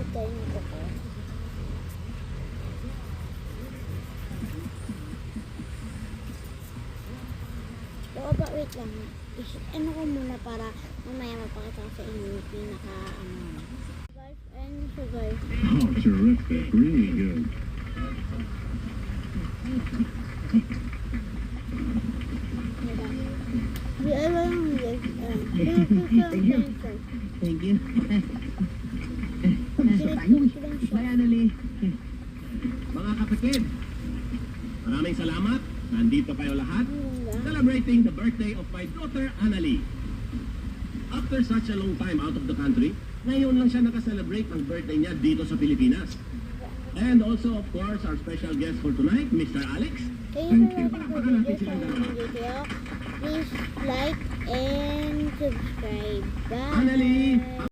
tayo ng buko. Ba, wait lang. Ano ko muna para mamaya mapakita ko sa inyo yung pinaka guys, and sugar. Oh, terrific. Really good. Thank you. Annalie. Mga kapatid, maraming salamat. Nandito kayo lahat celebrating the birthday of my daughter, Annalie. After such a long time out of the country, ngayon lang siya nakaselebrate ng birthday niya dito sa Pilipinas. And also, of course, our special guest for tonight, Mr. Alex. Thank you. Please like and subscribe. Bye. Annalie!